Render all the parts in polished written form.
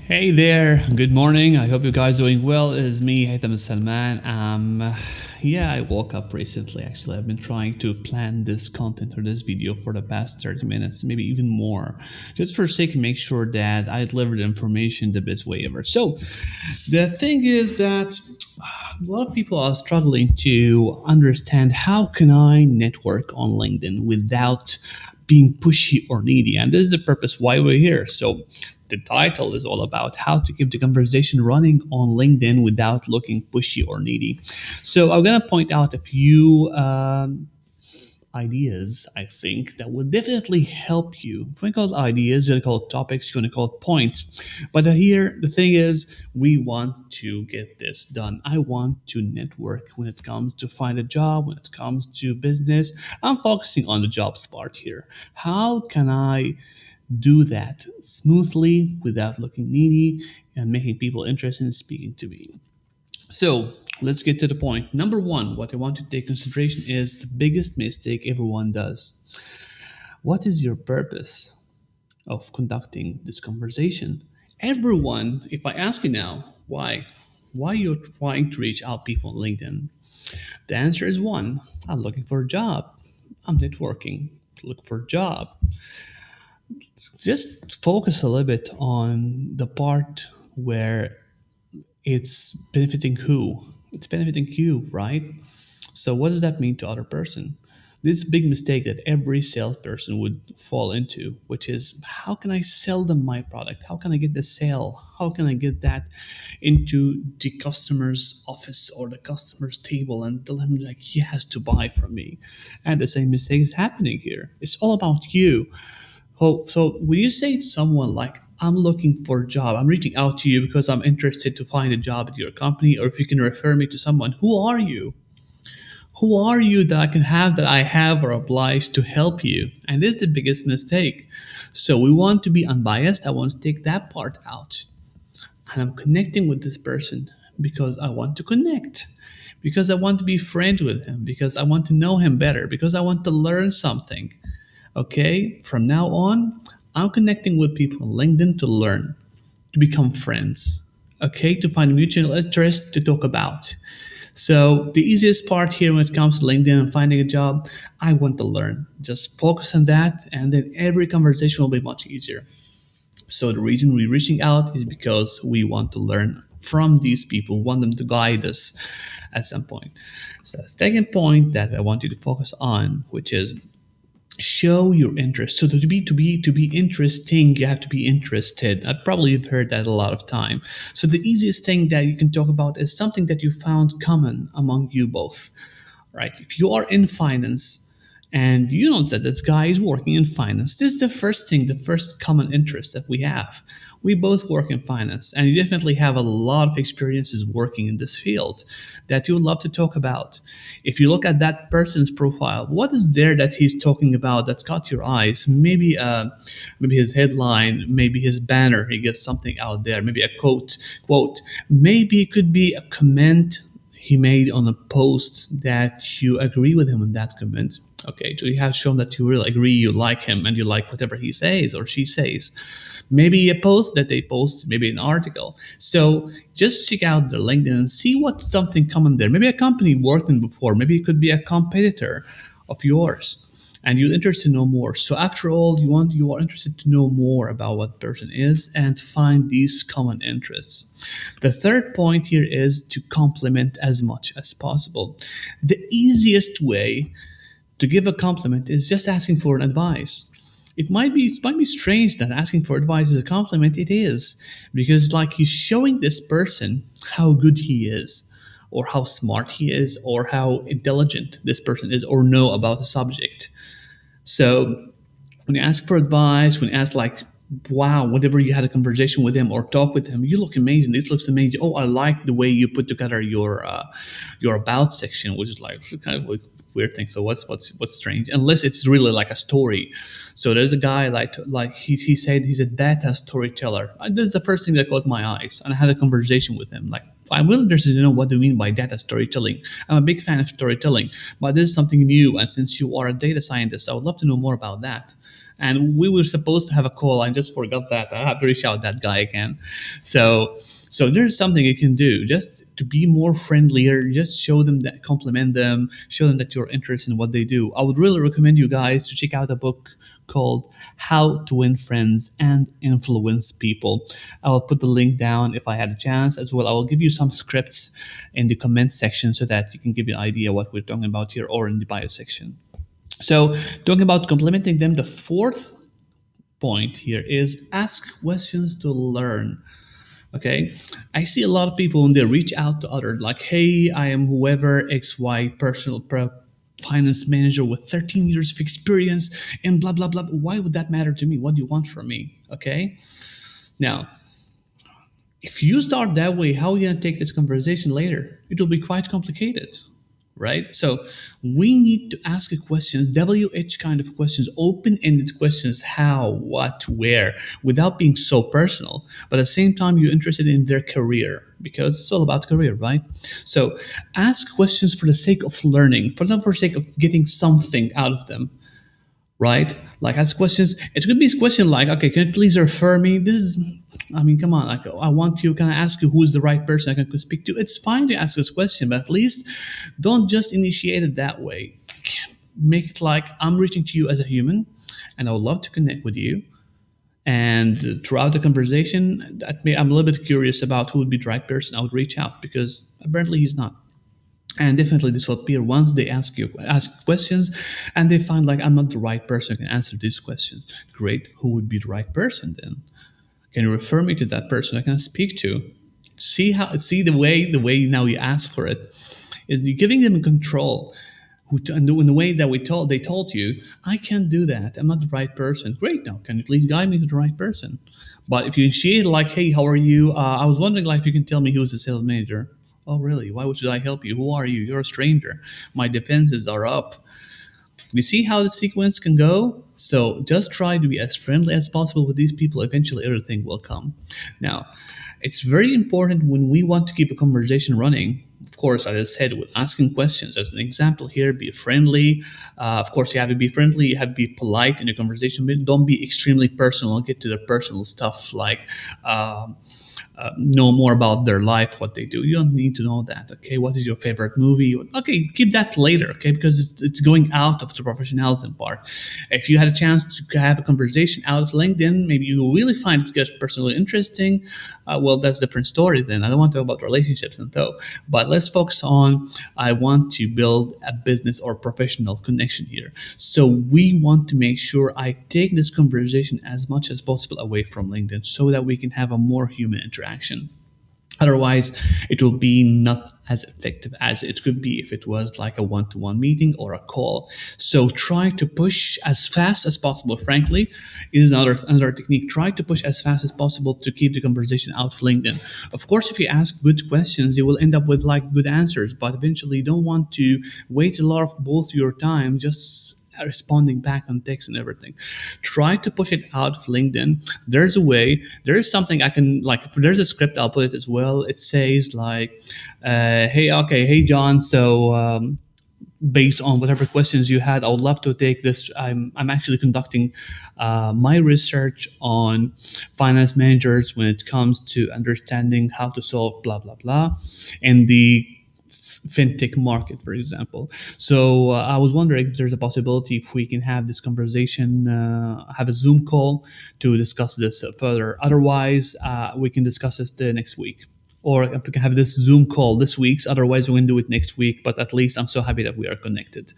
Hey there, good morning. I hope you guys doing well. It is me, Haytham Salman. I woke up recently. Actually, I've been trying to plan this content or this video for the past 30 minutes, maybe even more, just for sake of make sure that I deliver the information the best way ever. So, the thing is that a lot of people are struggling to understand how can I network on LinkedIn without being pushy or needy. And this is the purpose why we're here. So the title is all about how to keep the conversation running on LinkedIn without looking pushy or needy. So I'm going to point out a few ideas, I think, that will definitely help you. If we call it ideas, you're going to call it topics, you're going to call it points. But here, the thing is, we want to get this done. I want to network when it comes to find a job, when it comes to business. I'm focusing on the jobs part here. How can I do that smoothly without looking needy and making people interested in speaking to me? So let's get to the point. Number one, what I want to take consideration is the biggest mistake everyone does. What is your purpose of conducting this conversation? Everyone, if I ask you now, why you're trying to reach out people on LinkedIn, the answer is one, I'm looking for a job. I'm networking, look for a job. Just focus a little bit on the part where it's benefiting who? It's benefiting you, right? So what does that mean to other person? This big mistake that every salesperson would fall into, which is how can I sell them my product? How can I get the sale? How can I get that into the customer's office or the customer's table and tell him like he has to buy from me? And the same mistake is happening here. It's all about you. So when you say to someone like, I'm looking for a job, I'm reaching out to you because I'm interested to find a job at your company, or if you can refer me to someone, who are you? Who are you that I can have that I have or obliged to help you? And this is the biggest mistake. So we want to be unbiased. I want to take that part out. And I'm connecting with this person because I want to connect, because I want to be friends with him, because I want to know him better, because I want to learn something. Okay, from now on, I'm connecting with people on LinkedIn to learn, to become friends, okay, to find mutual interests to talk about. So, the easiest part here when it comes to LinkedIn and finding a job, I want to learn. Just focus on that, and then every conversation will be much easier. So, the reason we're reaching out is because we want to learn from these people, want them to guide us at some point. So, the second point that I want you to focus on, which is show your interest. So to be interesting, you have to be interested. I probably have heard that a lot of time. So the easiest thing that you can talk about is something that you found common among you both, right? If you are in finance and you know that this guy is working in finance, this is the first thing, the first common interest that we have. We both work in finance, and you definitely have a lot of experiences working in this field that you would love to talk about. If you look at that person's profile, what is there that he's talking about that's caught your eyes? Maybe his headline, maybe his banner, he gets something out there, maybe a quote. Maybe it could be a comment he made on a post that you agree with him on that comment. Okay, so you have shown that you really agree, you like him, and you like whatever he says or she says. Maybe a post that they post, maybe an article. So just check out their LinkedIn and see what's something common there. Maybe a company worked in before. Maybe it could be a competitor of yours, and you're interested to know more. So after all, you are interested to know more about what person is and find these common interests. The third point here is to compliment as much as possible. The easiest way to give a compliment is just asking for an advice. It might be strange that asking for advice is a compliment. It is, because like he's showing this person how good he is, or how smart he is, or how intelligent this person is, or know about the subject. So when you ask for advice, when you ask like, wow, whenever you had a conversation with him or talk with him, you look amazing. This looks amazing. Oh, I like the way you put together your about section, which is like kind of like weird thing. So what's strange? Unless it's really like a story. So there's a guy like he said he's a data storyteller. This is the first thing that caught my eyes, and I had a conversation with him. Like, I'm really interested to know what do you mean by data storytelling. I'm a big fan of storytelling, but this is something new. And since you are a data scientist, I would love to know more about that. And we were supposed to have a call. I just forgot that. I have to reach out that guy again. So there's something you can do just to be more friendlier. Just show them that, compliment them, show them that you're interested in what they do. I would really recommend you guys to check out a book called How to Win Friends and Influence People. I will put the link down if I had a chance as well. I will give you some scripts in the comment section so that you can give you an idea what we're talking about here, or in the bio section. So, talking about complimenting them, the fourth point here is ask questions to learn. Okay, I see a lot of people when they reach out to others, like, "Hey, I am whoever XY finance manager with 13 years of experience and blah blah blah." Why would that matter to me? What do you want from me? Okay, now if you start that way, how are you going to take this conversation later? It will be quite complicated, right? So we need to ask questions, WH kind of questions, open-ended questions, how, what, where, without being so personal. But at the same time, you're interested in their career, because it's all about career, right? So ask questions for the sake of learning, for the sake of getting something out of them, right? Like ask questions. It could be a question like, "Okay, can you please refer me? This is, I mean, come on. Like, I want you. Can I ask you who is the right person I can speak to?" It's fine to ask this question, but at least don't just initiate it that way. Make it like, I'm reaching to you as a human, and I would love to connect with you. And throughout the conversation, I'm a little bit curious about who would be the right person I would reach out, because apparently he's not. And definitely this will appear once they ask questions and they find like, I'm not the right person who can answer these questions. Great. Who would be the right person then? Can you refer me to that person I can speak to? See the way now you ask for it is you're giving them control. And in the way that they told you, I can't do that. I'm not the right person. Great. Now, can you please guide me to the right person? But if you initiate like, "Hey, how are you? I was wondering like if you can tell me who's the sales manager." "Oh, really? Why should I help you? Who are you? You're a stranger. My defenses are up." You see how the sequence can go? So just try to be as friendly as possible with these people. Eventually, everything will come. Now, it's very important when we want to keep a conversation running. Of course, as I said, with asking questions. As an example here, be friendly. Of course, you have to be friendly. You have to be polite in your conversation, but don't be extremely personal. Get to the personal stuff like, know more about their life, what they do. You don't need to know that. Okay, what is your favorite movie? Okay, keep that later. Okay, because it's going out of the professionalism part. If you had a chance to have a conversation out of LinkedIn, maybe you will really find this personally interesting. Well, that's a different story. Then I don't want to talk about relationships and though, but let's focus on, I want to build a business or professional connection here. So we want to make sure I take this conversation as much as possible away from LinkedIn so that we can have a more human interaction. Otherwise, it will be not as effective as it could be if it was like a one-to-one meeting or a call. So try to push as fast as possible. Frankly, is another technique. Try to push as fast as possible to keep the conversation out of LinkedIn. Of course, if you ask good questions, you will end up with like good answers, but eventually you don't want to waste a lot of both your time just responding back on text and everything. Try to push it out of LinkedIn. There's a way. There is something I can like. There's a script. I'll put it as well. It says like, hey John. So based on whatever questions you had, I would love to take this. I'm actually conducting my research on finance managers when it comes to understanding how to solve blah blah blah, and the FinTech market, for example. So I was wondering if there's a possibility if we can have this conversation, have a Zoom call to discuss this further. Otherwise, we can discuss this the next week. Or if we can have this Zoom call this week, otherwise we can do it next week. But at least I'm so happy that we are connected.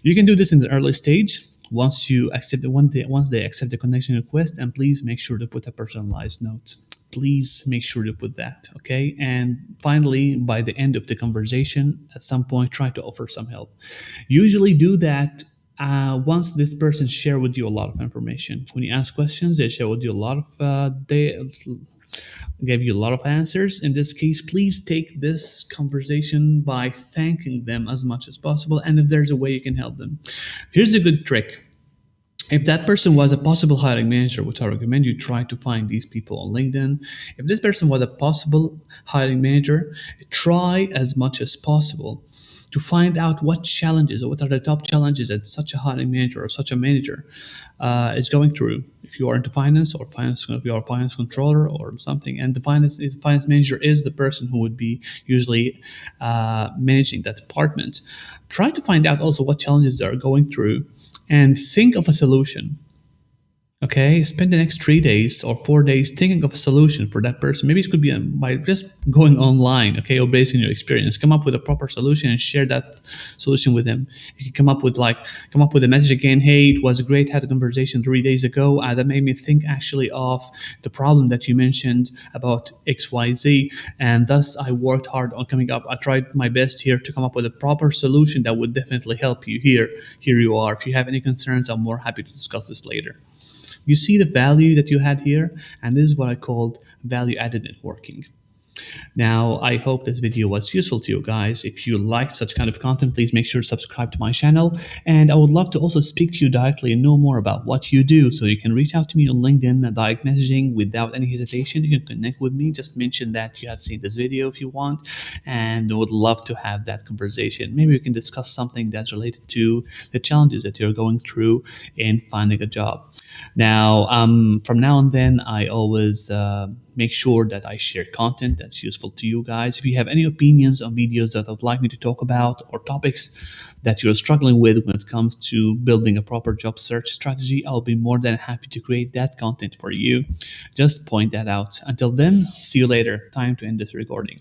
You can do this in the early stage. Once you accept once they accept the connection request, and please make sure to put a personalized note. Please make sure to put that, okay? And finally, by the end of the conversation, at some point, try to offer some help. Usually do that once this person share with you a lot of information. When you ask questions, they share with you a lot of, they gave you a lot of answers. In this case, please take this conversation by thanking them as much as possible. And if there's a way you can help them. Here's a good trick. If that person was a possible hiring manager, which I recommend you try to find these people on LinkedIn. If this person was a possible hiring manager, try as much as possible to find out what challenges or what are the top challenges that such a hiring manager or such a manager is going through. If you are into finance or finance, if you are a finance controller or something, and the finance manager is the person who would be usually managing that department, try to find out also what challenges they are going through and think of a solution. Okay, spend the next 3 days or 4 days thinking of a solution for that person. Maybe it could be by just going online, okay, or based on your experience. Come up with a proper solution and share that solution with them. You can come up with a message again. Hey, it was great. Had a conversation 3 days ago. That made me think actually of the problem that you mentioned about XYZ, and thus I worked hard on coming up. I tried my best here to come up with a proper solution that would definitely help you. Here you are. If you have any concerns, I'm more happy to discuss this later. You see the value that you had here, and this is what I called value added networking. Now, I hope this video was useful to you guys. If you like such kind of content, please make sure to subscribe to my channel. And I would love to also speak to you directly and know more about what you do. So you can reach out to me on LinkedIn, direct messaging without any hesitation. You can connect with me. Just mention that you have seen this video if you want, and I would love to have that conversation. Maybe we can discuss something that's related to the challenges that you're going through in finding a job. Now, from now on then, I always make sure that I share content that's useful to you guys. If you have any opinions on videos that I'd like me to talk about or topics that you're struggling with when it comes to building a proper job search strategy, I'll be more than happy to create that content for you. Just point that out. Until then, see you later. Time to end this recording.